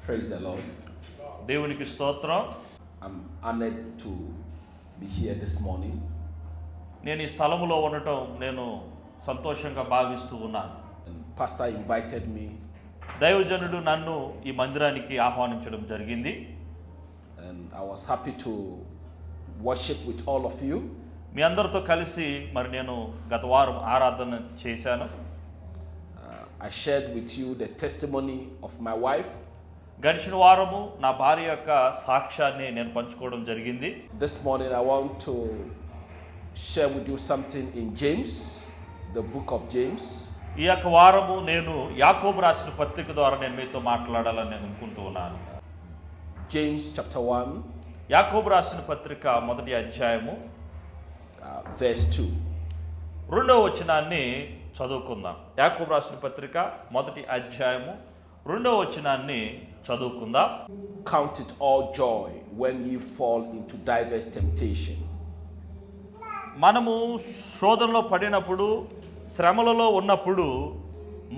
Praise the Lord. దేవునికి స్తోత్రం. I'm honored to be here this morning. నేను ఈ స్థలములో ఉండటం నేను సంతోషంగా భావిస్తూ ఉన్నాను. And Pastor invited me, దైవజనుడు నన్ను ఈ మందిరానికి ఆహ్వానించడం జరిగింది. and I was happy to worship with all of you. మీ అందరితో కలిసి మరి నేను గత వారం ఆరాధన చేశాను. I shared with you the testimony of my wife. గడిచిన వారము నా భార్య యొక్క సాక్ష్యాన్ని నేను పంచుకోవడం జరిగింది. This morning I want to share with you something in James, the book of James. ఈ యొక్క వారము నేను యాకోబు రాసిన పత్రిక ద్వారా నేను మీతో మాట్లాడాలని నేను అనుకుంటూ ఉన్నాను. James chapter 1, యాకోబు రాసిన పత్రిక మొదటి అధ్యాయము verse 2. రెండవ వచనాన్ని చదువుకుందాం. యాకోబు రాసిన పత్రిక మొదటి అధ్యాయము రెండవ వచనాన్ని చదువుకుందాం. Count it all joy when you fall into diverse temptation. మనము శోధనలో పడినప్పుడు, శ్రమలలో ఉన్నప్పుడు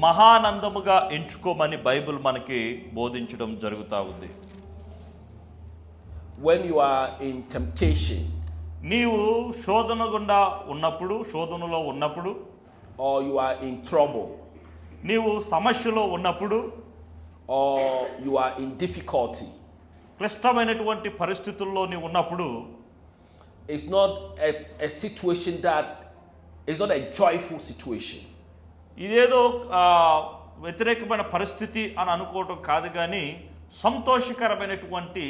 మహానందముగా ఎంచుకోమని బైబిల్ మనకి బోధించడం జరుగుతూ ఉంది. When you are in temptation, నీవు శోధన గుండా ఉన్నప్పుడు, శోధనలో ఉన్నప్పుడు, or you are in trouble, నీవు సమస్యలో ఉన్నప్పుడు, or you are in difficulty, క్లిష్టమైనటువంటి పరిస్థితుల్లో నీవు ఉన్నప్పుడు, it's not a situation that is not a joyful situation. ఇదేదో వ్యతిరేకమైన పరిస్థితి అని అనుకోవటం కాదు, కానీ సంతోషకరమైనటువంటి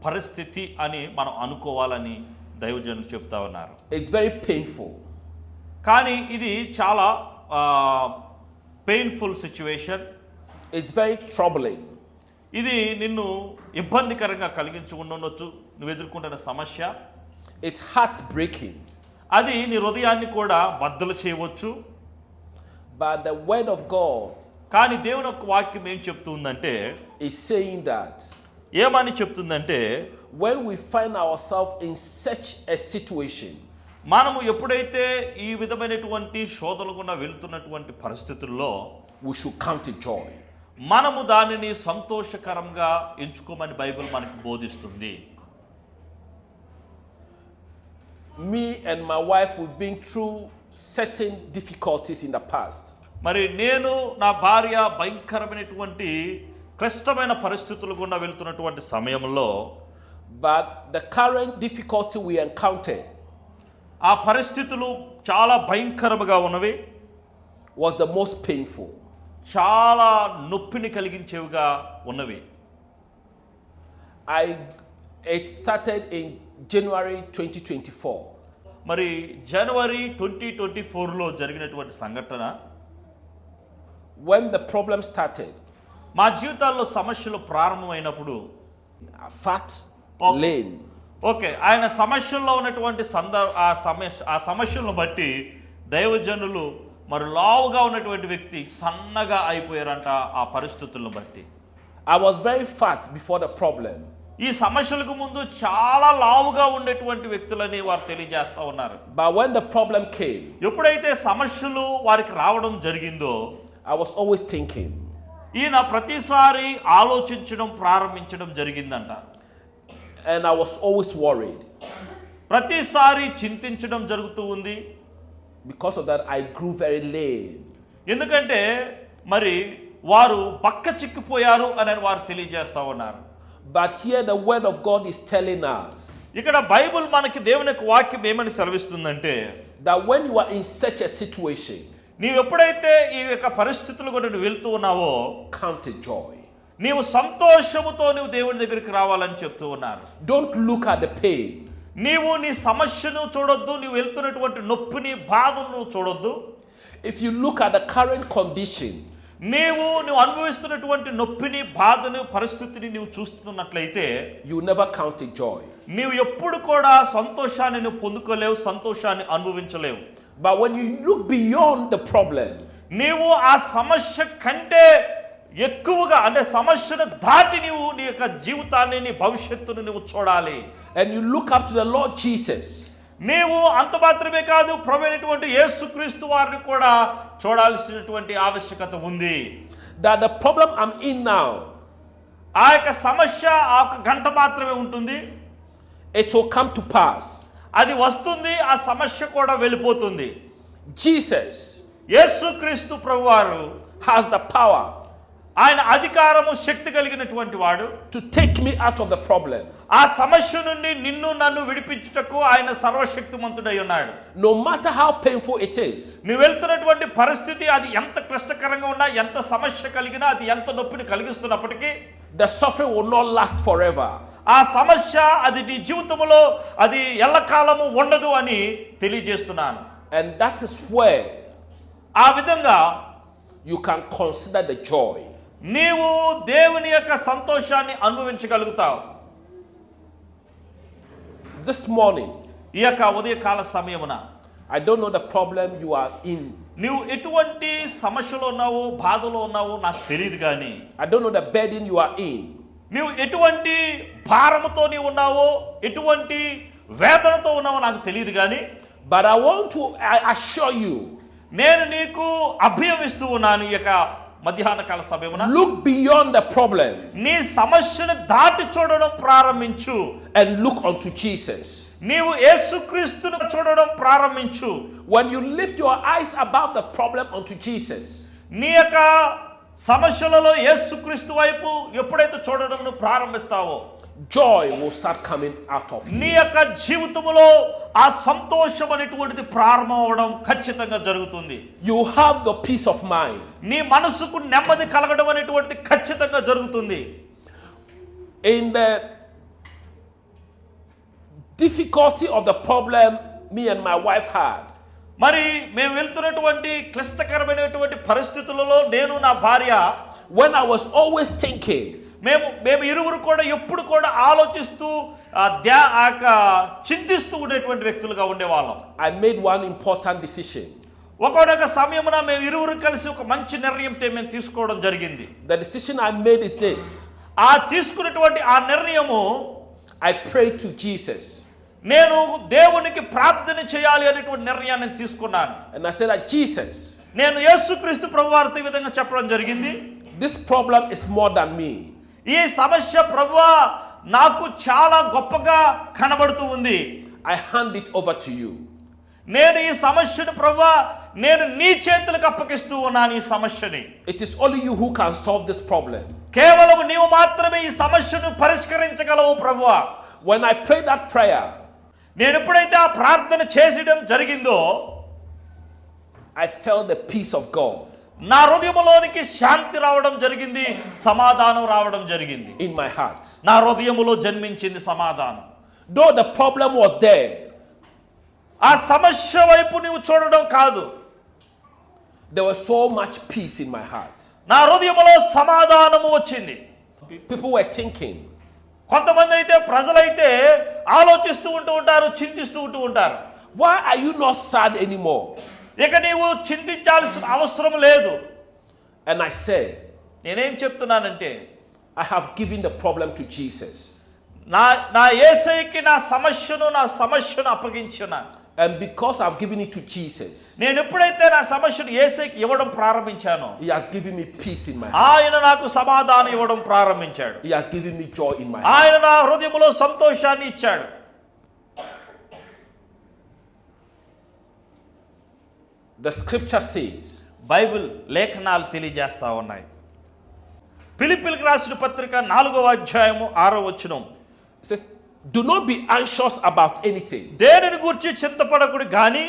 పరిస్థితి అని మనం అనుకోవాలని దైవజనులు చెప్తా ఉన్నారు. It's very painful. కానీ ఇది చాలా painful situation. It's very troubling. ఇది నిన్ను ఇబ్బందికరంగా కలిగించి ఉండవచ్చు. నువ్వు ఎదుర్కొంటున్న సమస్య, It's heartbreaking. అది నీ హృదయాన్ని కూడా బద్దలు చేయవచ్చు. But the word of God కానీ దేవుని యొక్క వాక్యం ఏం చెప్తుందంటే, is saying that ఏమని చెప్తుందంటే, when we find ourselves in such a situation, మనము ఎప్పుడైతే ఈ విధమైనటువంటి శోధనలు గుండా వెళ్తున్నటువంటి పరిస్థితుల్లో we should count it joy. మనము దానిని సంతోషకరంగా ఎంచుకోమని బైబిల్ మనకి బోధిస్తుంది. Me and my wife, we've been through certain difficulties in the past. మరి నేను నా భార్య భయంకరమైనటువంటి క్లిష్టమైన పరిస్థితులు గుండా వెళ్తున్నటువంటి సమయంలో, But the current difficulty we encountered ఆ పరిస్థితులు చాలా భయంకరముగా ఉన్నవి, was the most painful. చాలా నొప్పిని కలిగించేవిగా ఉన్నవి. It started in January 2024. మరి జనవరి 2024లో జరిగినటువంటి సంఘటన, When the problem started, మా జీవితాల్లో సమస్యలు ప్రారంభమైనప్పుడు, fat, Oh. lame, ఓకే, ఆయన సమస్యల్లో ఉన్నటువంటి ఆ సమస్యలను బట్టి దైవజనులు మరి లావుగా ఉన్నటువంటి వ్యక్తి సన్నగా అయిపోయారంట. ఆ పరిస్థితులను బట్టి I was very fat before the problem. ఈ సమస్యలకు ముందు చాలా లావుగా ఉండేటువంటి వ్యక్తులని వారు తెలియజేస్తా ఉన్నారు. But when the problem came, ఎప్పుడైతే సమస్యలు వారికి రావడం జరిగిందో, I was always thinking, ఈయన ప్రతిసారి ఆలోచించడం ప్రారంభించడం జరిగిందంట. and I was always worried. ప్రతిసారి చింతించడం జరుగుతూ ఉంది. Because of that, I grew very lame. ఎందుకంటే మరి వారు బక్క చిక్కిపోయారు అని వారు తెలియజేస్తా ఉన్నారు. But here the word of God is telling us ఇక్కడ బైబిల్ మనకి దేవుని యొక్క వాక్యం ఏమని సెలవిస్తుందంటే, that when you are in such a situation, నీవు ఎప్పుడైతే ఈ యొక్క పరిస్థితులు కూడా నువ్వు వెళ్తూ ఉన్నావో, count it joy. నీవు సంతోషముతో నువ్వు దేవుని దగ్గరికి రావాలని చెప్తూ ఉన్నారు. Don't look at the pain. నీవు నీ సమస్యను చూడొద్దు, నీవు వెళ్తున్నటువంటి నొప్పిని, బాధను చూడొద్దు. If you look at the current condition, నువ్వు అనుభవిస్తున్నటువంటి నొప్పిని, బాధను, పరిస్థితిని నువ్వు చూస్తున్నట్లయితే, you never count it joy. నీవు ఎప్పుడు కూడా సంతోషాన్ని నువ్వు పొందుకోలేవు, సంతోషాన్ని అనుభవించలేవు. But when you look beyond the problem, నీవు ఆ సమస్య కంటే ఎక్కువగా, అంటే సమస్యను దాటి నీవు నీ యొక్క జీవితాన్ని, నీ భవిష్యత్తును నువ్వు చూడాలి. and you look up to the Lord Jesus, నీవు అంత మాత్రమే కాదు, ప్రభువైనటువంటి యేసుక్రీస్తు వారిని కూడా చూడాల్సినటువంటి ఆవశ్యకత ఉంది. that the problem I'm in now, ఆ యొక్క సమస్య ఆ ఒక్క గంట మాత్రమే ఉంటుంది. It will come to pass. అది వస్తుంది, ఆ సమస్య కూడా వెళ్ళిపోతుంది. Jesus యేసుక్రీస్తు ప్రభువారు has the power ఆయన అధికారము, శక్తి కలిగినటువంటి వాడు. to take me out of the problem. ఆ సమస్య నుండి నిన్ను నన్ను విడిపించుటకు ఆయన సర్వశక్తిమంతుడై ఉన్నాడు. No matter how painful it is, నువ్వు వెళ్తున్నటువంటి పరిస్థితి అది ఎంత క్లిష్టకరంగా ఉన్నా, ఎంత సమస్య కలిగినా, అది ఎంత నొప్పిని కలిగిస్తున్నప్పటికీ the suffering will not last forever. ఆ సమస్య అది నీ జీవితంలో అది ఎల్లకాలము ఉండదు అని తెలియజేస్తున్నాను. And that is where ఆ విధంగా you can consider the joy. నీవు దేవుని యొక్క సంతోషాన్ని అనుభవించగలుగుతావు. This morning, ఈ యొక్క ఉదయకాల సమయమున I don't know the problem you are in. నువ్వు ఎటువంటి సమస్యలో ఉన్నావో, బాధలో ఉన్నావో నాకు తెలియదు, కానీ I don't know the burden you are in. నువ్వు ఎటువంటి భారముతో నీవు ఉన్నావో, ఎటువంటి వేదనతో ఉన్నావో నాకు తెలియదు, కానీ But I assure you, నేను నీకు అభయం ఇస్తూ ఉన్నాను. ఈ యొక్క మధ్యాహ్న కాల సమయమున look beyond the problem నీ సమస్యను దాటి చూడడం ప్రారంభించు. and look unto Jesus. నీవు యేసుక్రీస్తును చూడడం ప్రారంభించు. When you lift your eyes above the problem unto Jesus, నీ యొక్క సమస్యలలో యేసుక్రీస్తు వైపు ఎప్పుడైతే చూడడం నువ్వు ప్రారంభిస్తావో, joy will start coming out of నీ you. యొక్క జీవితంలో ఆ సంతోషం అనేటువంటిది ప్రారంభం అవడం ఖచ్చితంగా jరుగుతుంది. You have the peace of mind. నీ మనసుకు నెమ్మది కలగడం అనేటువంటిది ఖచ్చితంగా జరుగుతుంది. In the difficulty of the problem me and my wife had, మరి మేము వెళ్తున్నటువంటి క్లిష్టకరమైనటువంటి పరిస్థితులలో నేను నా భార్య, when I was always thinking, మేము ఇరువురు కూడా ఎప్పుడు కూడా ఆలోచిస్తూ చింతిస్తూ ఉండేటువంటి వ్యక్తులుగా ఉండేవాళ్ళం. I made one important decision. ఒకనొక సమయమున మేము ఇరువురు కలిసి ఒక మంచి నిర్ణయం మేము తీసుకోవడం జరిగింది. The decision I made is this. ఆ తీసుకున్నటువంటి ఆ నిర్ణయము, I prayed to Jesus. నేను దేవునికి ప్రార్థన చేయాలి అనేటువంటి నిర్ణయాన్ని తీసుకున్నాను. And I said that Jesus, నేను యేసుక్రీస్తు ప్రభువారితో ఈ విధంగా చెప్పడం జరిగింది. this problem is more than me. ఈ సమస్య ప్రభువా నాకు చాలా గొప్పగా కనబడుతూ ఉంది. I hand it over to you. నేను ఈ సమస్యను ప్రభువా నేను నీ చేతులకు అప్పగిస్తూ ఉన్నాను. ఈ సమస్యని It is only you who can solve this problem. కేవలం నీవు మాత్రమే ఈ సమస్యను పరిష్కరించగలవు ప్రభువా. When I prayed that prayer, నేను ఎప్పుడైతే ఆ ప్రార్థన చేసడం జరిగిందో, I felt the peace of God నా హృదయములోనికి శాంతి రావడం జరిగింది, సమాధానం రావడం జరిగింది. in my heart. నా హృదయములో జన్మించింది సమాధానం. Though the problem was there, ఆ సమస్య వైపు నీవు చూడడం కాదు, there was so much peace in my heart. నా హృదయములో సమాధానము వచ్చింది. People were thinking, కొంతమంది అయితే ప్రజలైతే ఆలోచిస్తూ ఉంటూ ఉంటారు, చింతిస్తూ ఉంటూ ఉంటారు. why are you not sad anymore? ఇక నీవు చింతించాల్సిన అవసరం లేదు. And I said, నేనేం చెప్తున్నానంటే, I have given the problem to Jesus. నా యేసయ్యకి నా సమస్యను అప్పగించున్నాను. And because I've given it to Jesus, నేను ఎప్పుడైతే నా సమస్యను యేసయ్యకి ఇవ్వడం ప్రారంభించానో, He has given me peace in my heart. ఆయన నాకు సమాధానం ఇవ్వడం ప్రారంభించాడు. He has given me joy in my heart. ఆయన నా హృదయంలో సంతోషాన్ని ఇచ్చాడు. The scripture says, బైబిల్ లేఖనాలు తెలియజేస్తా ఉన్నాయి. ఫిలిప్పీయులకు రాసిన పత్రిక 4వ అధ్యాయము 6వ వచనం, it says, do not be anxious about anything, దేనిని గురించి చింతపడకుడి గాని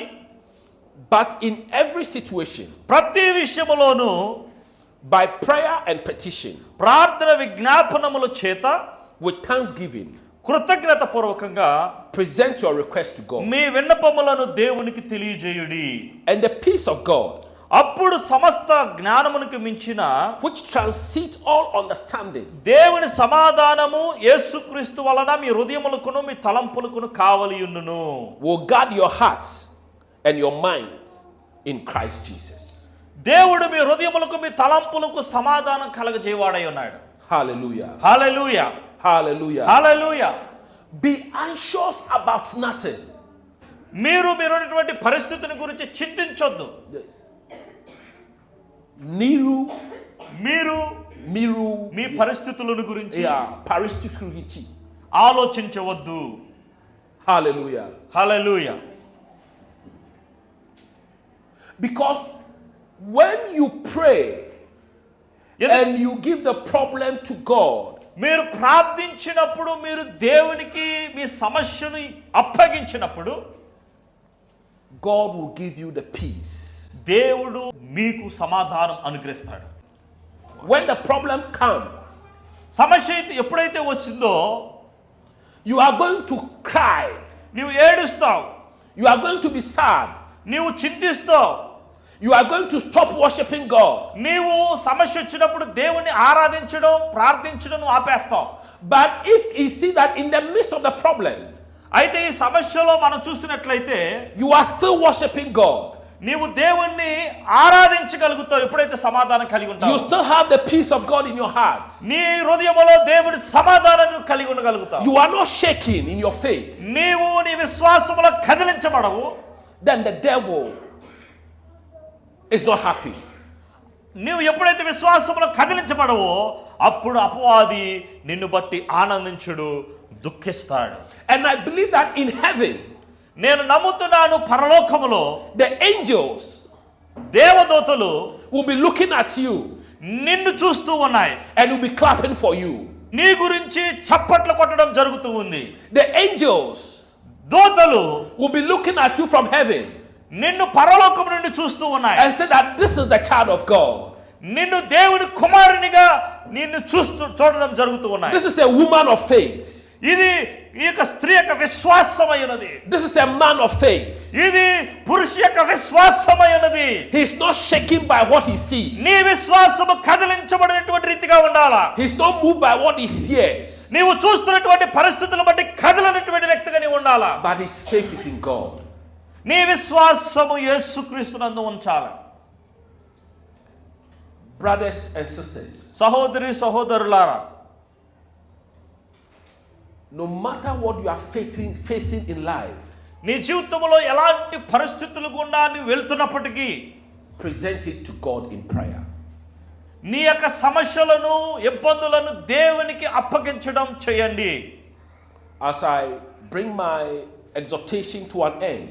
but in every situation, ప్రతి విషయములోనూ by prayer and petition, ప్రార్థన విజ్ఞాపనముల చేత with thanksgiving, కృతజ్ఞత పూర్వకంగా present your request to God. మీ విన్నపములను దేవునికి తెలియజేయుడి. And the peace of God, అప్పుడు సమస్త జ్ఞానమునికి మించిన which transcends all understanding, దేవుని సమాధానము యేసుక్రీస్తు వలన మీ హృదయములకును మీ తలంపులకును కావలియుండును, will guard your hearts and your minds in Christ Jesus. దేవుడు మీ హృదయములకు మీ తలంపులకు సమాధానం కలగజేవాడై ఉన్నాడు. Hallelujah. Hallelujah, Hallelujah. Hallelujah. Be anxious about nothing. మీరున్నటువంటి పరిస్థితిని గురించి చింతించొద్దు. Yes. Miru, మీరు మీ పరిస్థితులను గురించి పరిస్థితి గురించి ఆలోచించవద్దు. Hallelujah. Hallelujah. Because when you pray and you give the problem to God, మీరు ప్రార్థించినప్పుడు, మీరు దేవునికి మీ సమస్యను అప్పగించినప్పుడు, God will give you the peace. దేవుడు మీకు సమాధానం అనుగ్రహిస్తాడు. When the problem comes, సమస్య ఎప్పుడైతే వచ్చిందో, you are going to cry. నీవు ఏడుస్తావు. You are going to be sad. నీవు చింతిస్తావు. You are going to stop worshiping God. నీవు సమస్య వచ్చినప్పుడు దేవుని ఆరాధించడం, ప్రార్థించడం ఆపేస్తావు. But if you see that in the midst of the problem, అయితే ఈ సమస్యలో మనం చూసినట్లయితే, you are still worshiping God. నీవు దేవుణ్ణి ఆరాధించగలుగుతావు. ఎప్పుడైతే సమాధానం కలిగి ఉంటావు, you still have the peace of God in your heart. నీ హృదయములో దేవుని సమాధానాన్ని కలిగి ఉండగలుగుతావు. You are not shaking in your faith. నీవు నీ విశ్వాసములో కదిలించబడవు. Then the devil is not happy. నీవు ఎప్పుడైతే విశ్వాసములో కదిలించబడవో, అప్పుడు అపవాది నిన్ను బట్టి ఆనందించుడు, దుఃఖిస్తాడు. And I believe that in heaven, నేను నమ్ముతున్నాను, పరలోకములో the angels దేవదూతలు will be looking at you నిన్ను చూస్తూ ఉన్నాయి. and will be clapping for you. నీ గురించి చప్పట్లు కొట్టడం జరుగుతూ ఉంది. The angels దూతలు will be looking at you from heaven నిన్ను పరలోకం నుండి చూస్తూ ఉన్నాయి. and say that this is the child of God. నిన్ను దేవుని కుమారునిగా నిన్ను చూడడం జరుగుతూ ఉన్నాయి. This is a woman of faith. ఇది ఈ యొక్క స్త్రీ యొక్క విశ్వాసమైనది. This is a man of faith. ఇది పురుష యొక్క విశ్వాసమైనది. He is not shaken by what he sees. నీ విశ్వాసము కదిలించబడినటువంటి రీతిగా ఉండాలా. He is not moved by what he hears. నీవు చూస్తున్నటువంటి పరిస్థితులను బట్టి కదలనటువంటి వ్యక్తిగా నీవు ఉండాలా. But his faith is in God. నీ విశ్వాసము యేసుక్రీస్తునందు ఉంచాలి. Brothers and sisters, సహోదరి సహోదరులారా, no matter what you are facing in life, నీ జీవితంలో ఎలాంటి పరిస్థితులు గుండా నీవు వెళ్తున్నప్పటికీ present it to God in prayer. నీ యొక్క సమస్యలను, ఇబ్బందులను దేవునికి అప్పగించడం చేయండి. As I bring my exhortation to an end,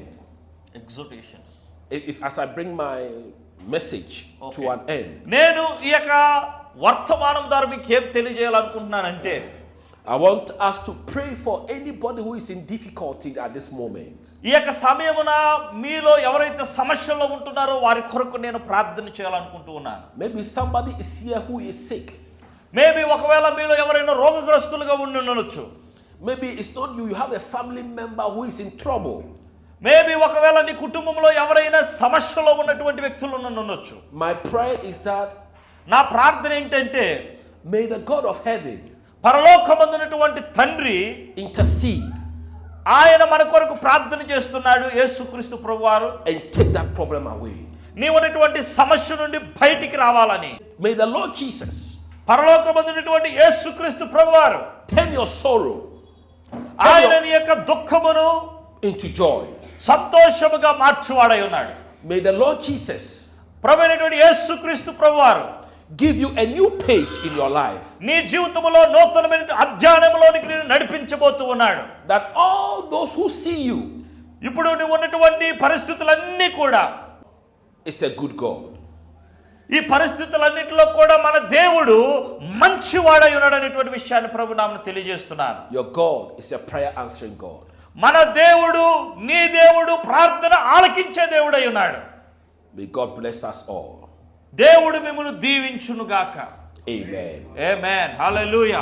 as I bring my message to an end, నేను ఈ యొక్క వర్తమానం ద్వారా మీకు ఏం తెలియజేయాలనుకుంటున్నానంటే, I want us to pray for anybody who is in difficulty at this moment. ఈ యొక్క సమయమున మీలో ఎవరైతే సమస్యల్లో ఉంటున్నారో వారి కొరకు నేను ప్రార్థన చేయాలనుకుంటూ ఉన్నాను. Maybe somebody is here who is sick. Maybe ఒకవేళ మీలో ఎవరైనా రోగగ్రస్తులుగా ఉండొచ్చు. Maybe it's not you, you have a family member who is in trouble. Maybe ఒకవేళ నీ కుటుంబంలో ఎవరైనా సమస్యలో ఉన్నటువంటి వ్యక్తులు ఉండొచ్చు. My prayer is that నా ప్రార్థన ఏంటంటే, may the God of heaven పరలోకమందున్నటువంటి తండ్రి intercede, ఆయన మన కొరకు ప్రార్థన చేస్తున్నాడు, యేసుక్రీస్తు ప్రభువారు, and take that problem away. నీవు ఉన్నటువంటి సమస్య నుండి బయటికి రావాలని. May the Lord Jesus పరలోకమందున్నటువంటి యేసుక్రీస్తు ప్రభువారు turn your sorrow, ఆయన నీ యొక్క దుఃఖమును into joy. సంతోషముగా మార్చువాడై ఉన్నాడు. May the Lord Jesus ప్రభువైనటువంటి యేసుక్రీస్తు ప్రభువారు give you a new page in your life. నీ జీవితంలో నూతనమైన అధ్యాయములోనికి నిన్ను నడిపించబోతూ ఉన్నాడు. That all those who see you, ఇప్పుడు నువ్వు ఉన్నటువంటి పరిస్థితులన్నీ కూడా, is a good God. ఈ పరిస్థితులన్నిటిలో కూడా మన దేవుడు మంచివాడై ఉన్నాడు అనేటువంటి విషయాన్ని ప్రభు నామమున తెలియజేస్తున్నాను. Your God is a prayer answering God. మన దేవుడు, నీ దేవుడు ప్రార్థన ఆలకించే దేవుడై ఉన్నాడు. May God bless us all. దేవుడు మిమ్మల్ని దీవించును గాక. Amen. ఆమేన్. హల్లెలూయా.